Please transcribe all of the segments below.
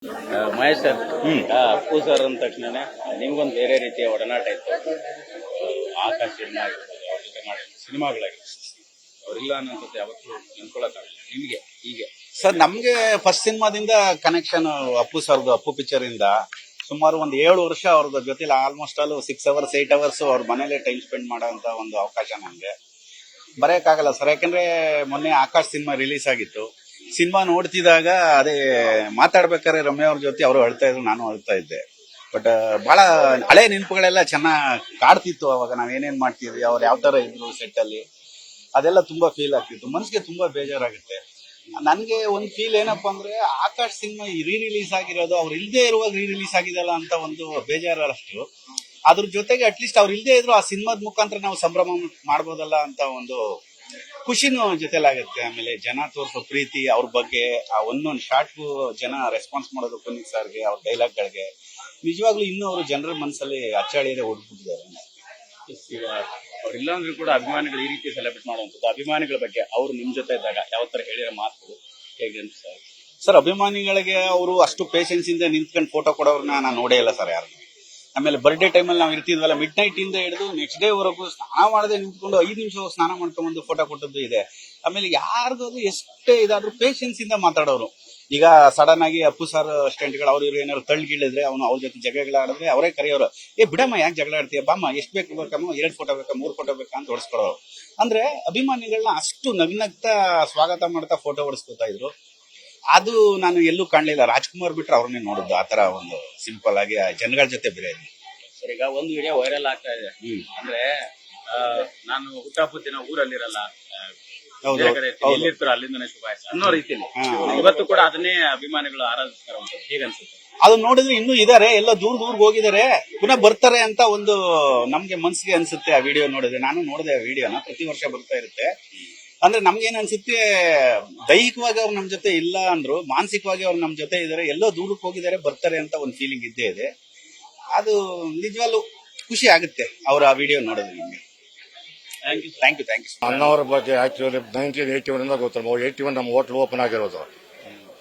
Mahesh sir, Appu sir ಅಂದ ತಕ್ಷಣ ನಿಮ್ಗೊಂದು ಬೇರೆ ರೀತಿಯ ಒಡನಾಟ ಇತ್ತು. ಆಕಾಶ್ ಸಿನಿಮಾ ಅವ್ರ ಜೊತೆ ಮಾಡಿದ ಸಿನಿಮಾಗಳಾಗಿ ಅವರಿಲ್ಲ ಅನ್ನೋದು ಯಾವತ್ತೂ ನೆನ್ಕೊಳಕ್ಕಾಗಲ್ಲ. ನಿಮ್ಗೆ ಹೀಗೆ ಸರ್, ನಮ್ಗೆ ಫಸ್ಟ್ ಸಿನಿಮಾದಿಂದ ಕನೆಕ್ಷನ್ ಅಪ್ಪು ಸರ್ದು. ಅಪ್ಪು ಪಿಕ್ಚರ್ ಇಂದ ಸುಮಾರು ಒಂದು 7 ವರ್ಷ ಅವ್ರದ್ದು ಜೊತೆಲಿ ಆಲ್ಮೋಸ್ಟ್ ಆಲ್ 6 ಅವರ್ಸ್ 8 ಅವರ್ಸ್ ಅವ್ರ ಮನೇಲೆ ಟೈಮ್ ಸ್ಪೆಂಡ್ ಮಾಡೋಂತ ಒಂದು ಅವಕಾಶ ನಮ್ಗೆ ಬರೆಯಕ್ಕಾಗಲ್ಲ ಸರ್. ಯಾಕಂದ್ರೆ ಮೊನ್ನೆ ಆಕಾಶ್ ಸಿನಿಮಾ ರಿಲೀಸ್ ಆಗಿತ್ತು. ಸಿನಿಮಾ ನೋಡ್ತಿದ್ದಾಗ ಅದೇ ಮಾತಾಡ್ಬೇಕಾದ್ರೆ ರಮ್ಯಾ ಅವ್ರ ಜೊತೆ ಅವರು ಅಳ್ತಾ ಇದ್ರು, ನಾನು ಅಳ್ತಾ ಇದ್ದೆ. ಬಟ್ ಬಹಳ ಹಳೆ ನೆನಪುಗಳೆಲ್ಲ ಚೆನ್ನಾಗಿ ಕಾಡ್ತಿತ್ತು. ಅವಾಗ ನಾವ್ ಏನೇನ್ ಮಾಡ್ತಿದ್ವಿ, ಅವ್ರು ಯಾವ ತರ ಇದ್ರು ಸೆಟ್ ಅಲ್ಲಿ, ಅದೆಲ್ಲ ತುಂಬಾ ಫೀಲ್ ಆಗ್ತಿತ್ತು. ಮನ್ಸಿಗೆ ತುಂಬಾ ಬೇಜಾರಾಗುತ್ತೆ. ನನ್ಗೆ ಒಂದ್ ಫೀಲ್ ಏನಪ್ಪಾ ಅಂದ್ರೆ, ಆಕಾಶ್ ಸಿನಿಮಾ ರೀ ರಿಲೀಸ್ ಆಗಿರೋದು ಅವ್ರು ಇಲ್ದೇ ಇರುವಾಗ ರೀ ರಿಲೀಸ್ ಆಗಿದೆಲ್ಲ ಅಂತ ಒಂದು ಬೇಜಾರಷ್ಟು. ಅದ್ರ ಜೊತೆಗೆ ಅಟ್ಲೀಸ್ಟ್ ಅವ್ರು ಇಲ್ದೇ ಇದ್ರು ಆ ಸಿನಿಮಾದ ಮುಖಾಂತರ ನಾವು ಸಂಭ್ರಮ ಮಾಡ್ಬೋದಲ್ಲ ಅಂತ ಒಂದು ಖುಷಿನೂ ಜೊತೆಲಾಗುತ್ತೆ. ಆಮೇಲೆ ಜನ ತೋರಿಸೋ ಪ್ರೀತಿ ಅವ್ರ ಬಗ್ಗೆ, ಆ ಒಂದೊಂದು ಶಾರ್ಟ್ಗೂ ಜನ ರೆಸ್ಪಾನ್ಸ್ ಮಾಡೋದು ಪುನೀತ್ ಸರ್ಗೆ, ಅವ್ರ ಡೈಲಾಗ್ಗಳಿಗೆ ನಿಜವಾಗ್ಲೂ ಇನ್ನೂ ಅವರು ಜನರ ಮನಸ್ಸಲ್ಲಿ ಅಚ್ಚಾಳಿಯದೆ ಹೊಡ್ಬಿಟ್ಟಿದ್ದಾರೆ. ಈಗ ಅವ್ರಿಲ್ಲ ಅಂದ್ರೂ ಕೂಡ ಅಭಿಮಾನಿಗಳು ಈ ರೀತಿ ಸೆಲೆಬ್ರೇಟ್ ಮಾಡುವಂಥದ್ದು, ಅಭಿಮಾನಿಗಳ ಬಗ್ಗೆ ಅವ್ರು ನಿಮ್ ಜೊತೆ ಇದ್ದಾಗ ಯಾವ ತರ ಹೇಳಿರೋ ಮಾತು ಹೇಗೆ ಅನ್ಸುತ್ತೆ ಸರ್? ಅಭಿಮಾನಿಗಳಿಗೆ ಅವರು ಅಷ್ಟು ಪೇಷನ್ಸ್ ಇಂದ ನಿಂತ್ಕೊಂಡು ಫೋಟೋ ಕೊಡೋರ್ನ ನಾನು ನೋಡೇ ಇಲ್ಲ ಸರ್ ಯಾರು. ಆಮೇಲೆ ಬರ್ಡೇ ಟೈಮಲ್ಲಿ ನಾವು ಇರ್ತಿದ್ವಲ್ಲ, ಮಿಡ್ ನೈಟ್ ಇಂದ ಹಿಡಿದು ನೆಕ್ಸ್ಟ್ ಡೇ ವರೆಗೂ ಸ್ನಾನ ಮಾಡದೆ ನಿಂತ್ಕೊಂಡು 5 ನಿಮಿಷ ಸ್ನಾನ ಮಾಡ್ಕೊಂಡ್ಬಂದು ಫೋಟೋ ಕೊಟ್ಟದ್ದು ಇದೆ. ಆಮೇಲೆ ಯಾರ್ದು ಎಷ್ಟೇ ಇದಾದ್ರೂ ಪೇಷನ್ಸ್ ಇಂದ ಮಾತಾಡೋರು. ಈಗ ಸಡನ್ ಆಗಿ ಅಪ್ಪು ಸರ್ ಸ್ಟೆಂಟ್ಗಳು ಅವ್ರು ಏನಾದ್ರು ತಳ್ಳಿಗಿಳಿದ್ರೆ ಅವನು ಅವ್ರ ಜೊತೆ ಜಗಳಾಡಿದ್ರೆ ಅವರೇ ಕರೆಯೋರು, ಬಿಡಮ್ಮ ಯಾಕೆ ಜಗಳ ಆಡ್ತೀಯ, ಬಾಮ್ಮ ಎಷ್ಟು ಬೇಕು ಬೇಕಮ್ಮ, 2 ಫೋಟೋ ಬೇಕಾ 3 ಫೋಟೋ ಬೇಕಾ ಅಂತ ಹೊಡ್ಸ್ಕೊಳೋರು. ಅಂದ್ರೆ ಅಭಿಮಾನಿಗಳನ್ನ ಅಷ್ಟು ನಗ್ನಗ್ತಾ ಸ್ವಾಗತ ಮಾಡ್ತಾ ಫೋಟೋ ಹೊಡ್ಸ್ಕೊತಾ ಇದ್ರು. ಅದು ನಾನು ಎಲ್ಲೂ ಕಾಣ್ಲಿಲ್ಲ. ರಾಜ್ಕುಮಾರ್ ಬಿಟ್ರೆ ಅವ್ರನ್ನೇ ನೋಡಿದ್ದು ಆತರ ಒಂದು ಸಿಂಪಲ್ ಆಗಿ ಜನಗಳ ಜೊತೆ ಬೇರೆ. ಸರ್, ಈಗ ಒಂದು ವಿಡಿಯೋ ವೈರಲ್ ಆಗ್ತಾ ಇದೆ. ಅಂದ್ರೆ ನಾನು ಹುಟ್ಟಹಬ್ಬದ ದಿನ ಊರಲ್ಲಿರಲ್ಲ, ಬೇರೆ ಕಡೆ ಎಲ್ಲಿರ್ತಾರೋ ಅಲ್ಲಿಂದನೇ ಶುಭಾಶಯ ಅನ್ನೋ ರೀತಿಯಲ್ಲಿ ಇವತ್ತು ಕೂಡ ಅದನ್ನೇ ಅಭಿಮಾನಿಗಳು ಆರಾಧಿಸ್ತಾರೆ. ಹೇಗೆ ಅನ್ಸುತ್ತೆ? ಅದನ್ನ ನೋಡಿದ್ರೆ ಇನ್ನೂ ಇದಾರೆ, ಎಲ್ಲ ದೂರ್ಗ್ ಹೋಗಿದ್ದಾರೆ, ಪುನಃ ಬರ್ತಾರೆ ಅಂತ ಒಂದು ನಮ್ಗೆ ಮನ್ಸಿಗೆ ಅನ್ಸುತ್ತೆ. ಆ ವಿಡಿಯೋ ನೋಡಿದ್ರೆ, ನಾನು ನೋಡಿದೆ ಆ ವಿಡಿಯೋನ, ಪ್ರತಿ ವರ್ಷ ಬರ್ತಾ ಇರುತ್ತೆ. ಅಂದ್ರೆ ನಮ್ಗೇನ್ ಅನ್ಸುತ್ತೆ, ದೈಹಿಕವಾಗಿ ಅವ್ರು ನಮ್ ಜೊತೆ ಇಲ್ಲ ಅಂದ್ರು ಮಾನಸಿಕವಾಗಿ ಅವ್ರು ನಮ್ ಜೊತೆ ಇದಾರೆ, ಎಲ್ಲೋ ದೂರಕ್ಕೆ ಹೋಗಿದ್ದಾರೆ, ಬರ್ತಾರೆ ಅಂತ ಒಂದು ಫೀಲಿಂಗ್ ಇದ್ದೇ ಇದೆ. ಅದು ನಿಜವಾಗ್ಲೂ ಖುಷಿ ಆಗುತ್ತೆ ಅವ್ರ ಆ ವಿಡಿಯೋ ನೋಡಿದ್ರೆ ನಿಮ್ಗೆ. Thank you. ಅಣ್ಣವರ ಬಗ್ಗೆ ಆಕ್ಚುಲಿ 1981 ಗೊತ್ತಲ್ಲ, 81 ನಮ್ಮ ಹೋಟ್ಲ್ ಓಪನ್ ಆಗಿರೋದು.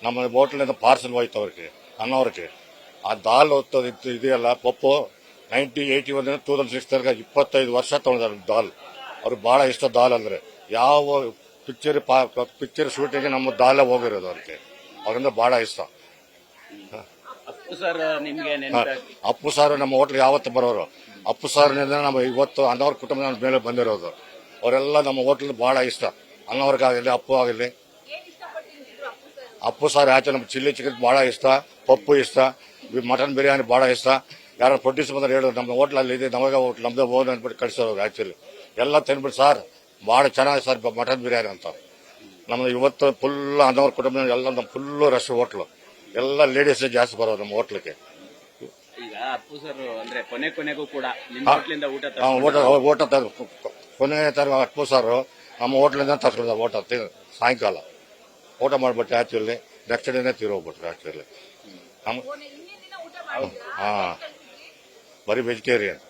ನಮ್ಮ ಹೋಟ್ಲಿಂದ ಪಾರ್ಸಲ್ ಹೋಯ್ತು ಅವ್ರಿಗೆ, ಅಣ್ಣವ್ರಿಗೆ. ಆ ದಾಲ್ ಇದೆಯಲ್ಲ ಪಪ್ಪು, 1981 2006 25 ವರ್ಷ ತಗೊಂಡಿದ್ದಾರೆ ದಾಲ್. ಅವ್ರಿಗೆ ಬಹಳ ಇಷ್ಟ ದಾಲ್ ಅಂದ್ರೆ. ಯಾವ ಪಿಕ್ಚರ್ ಶೂಟಿಂಗ್ ನಮ್ಮ ದಾಲ್ ಹೋಗಿರೋದು ಅವ್ರಿಗೆ, ಅವ್ರಿಂದ ಬಹಳ ಇಷ್ಟ. ಅಪ್ಪು ಸಾರು ನಮ್ಮ ಹೋಟ್ಲ್ ಯಾವತ್ತು ಬರೋರು. ಅಪ್ಪು ಸಾರಿನಿಂದ ನಮ್ಮ ಇವತ್ತು ಅಣ್ಣವ್ರ ಕುಟುಂಬ ಮೇಲೆ ಬಂದಿರೋದು. ಅವರೆಲ್ಲ ನಮ್ಮ ಹೋಟ್ಲ್ ಬಹಳ ಇಷ್ಟ. ಅಣ್ಣವ್ರಿಗಾಗಲಿ ಅಪ್ಪು ಆಗಲಿ. ಅಪ್ಪು ಸಾರು ಆಚೆ ನಮ್ಮ ಚಿಲ್ಲಿ ಚಿಕನ್ ಬಹಳ ಇಷ್ಟ, ಪಪ್ಪು ಇಷ್ಟ, ಮಟನ್ ಬಿರಿಯಾನಿ ಬಹಳ ಇಷ್ಟ. ಯಾರು ಪ್ರೊಡ್ಯೂಸ್ ಬಂದ್ರೆ ಹೇಳೋದು ನಮ್ಮ ಹೋಟ್ಲಲ್ಲಿ ಇದೆ, ನಮಗೆ ನಮ್ದೇ ಓನ್ ಅಂದ್ಬಿಟ್ಟು ಕಳಿಸೋರು. ಆಕ್ಚುಲಿ ಎಲ್ಲ ತಿನ್ಬಿಟ್ಟು ಸಾರ್ ಬಹಳ ಚೆನ್ನಾಗಿ ಸರ್ ಮಟನ್ ಬಿರಿಯಾನಿ ಅಂತ. ನಮ್ದು ಇವತ್ತು ಫುಲ್ ಅಣ್ಣವ್ರ ಕುಟುಂಬ ಎಲ್ಲ ನಮ್ಮ ಫುಲ್ ರಶ್ ಹೋಟ್ಲು, ಎಲ್ಲ ಲೇಡೀಸ್ ಜಾಸ್ತಿ ಬರೋದು ನಮ್ಮ ಹೋಟ್ಲಿಗೆ. ಈಗ ಅಪ್ಪು ಸರ್ ಅಂದ್ರೆ ಕೊನೆಗೂ ಕೂಡ ಊಟ ಕೊನೆ ತರ ಅಪ್ಪು ಸಾರು ನಮ್ಮ ಹೋಟ್ಲಿಂದ ತರ್ಸ್ಕೊಂಡ ಊಟ ಸಾಯಂಕಾಲ ಊಟ ಮಾಡ್ಬಿಟ್ಟು ಆಕ್ಚುಲಿ ನೆಕ್ಸ್ಟ್ ಡೇನೆ ತೀರೋಗ್ಬಿಟ್ರು. ಆಕ್ಚುಲಿ ಹಾ ಬರೀ ವೆಜಿಟೇರಿಯನ್.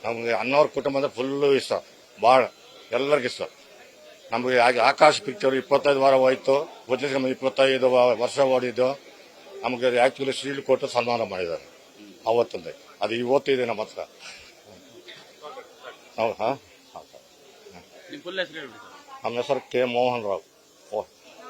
ನಮ್ಗೆ ಅಣ್ಣವ್ರ ಕುಟುಂಬ ಅಂದ್ರೆ ಫುಲ್ಲು ಇಷ್ಟ, ಭಾಳ ಎಲ್ಲರಿಗಿಷ್ಟ. ನಮಗೆ ಆಕಾಶ್ ಪಿಕ್ಚರ್ 25 ವಾರ ಹೋಯ್ತು, 25 ವರ್ಷ ಓಡಿದ್ದು. ನಮಗೆ ಆಕ್ಚುಲಿ ಶೀಲ್ಡ್ ಕೊಟ್ಟು ಸನ್ಮಾನ ಮಾಡಿದ್ದಾರೆ ಅವತ್ತಂದೆ. ಅದು ಇವತ್ತಿದೆ ನಮ್ಮ ಹತ್ರ. ನಮ್ಮ ಹೆಸರು ಕೆ. ಮೋಹನ್ ರಾವ್.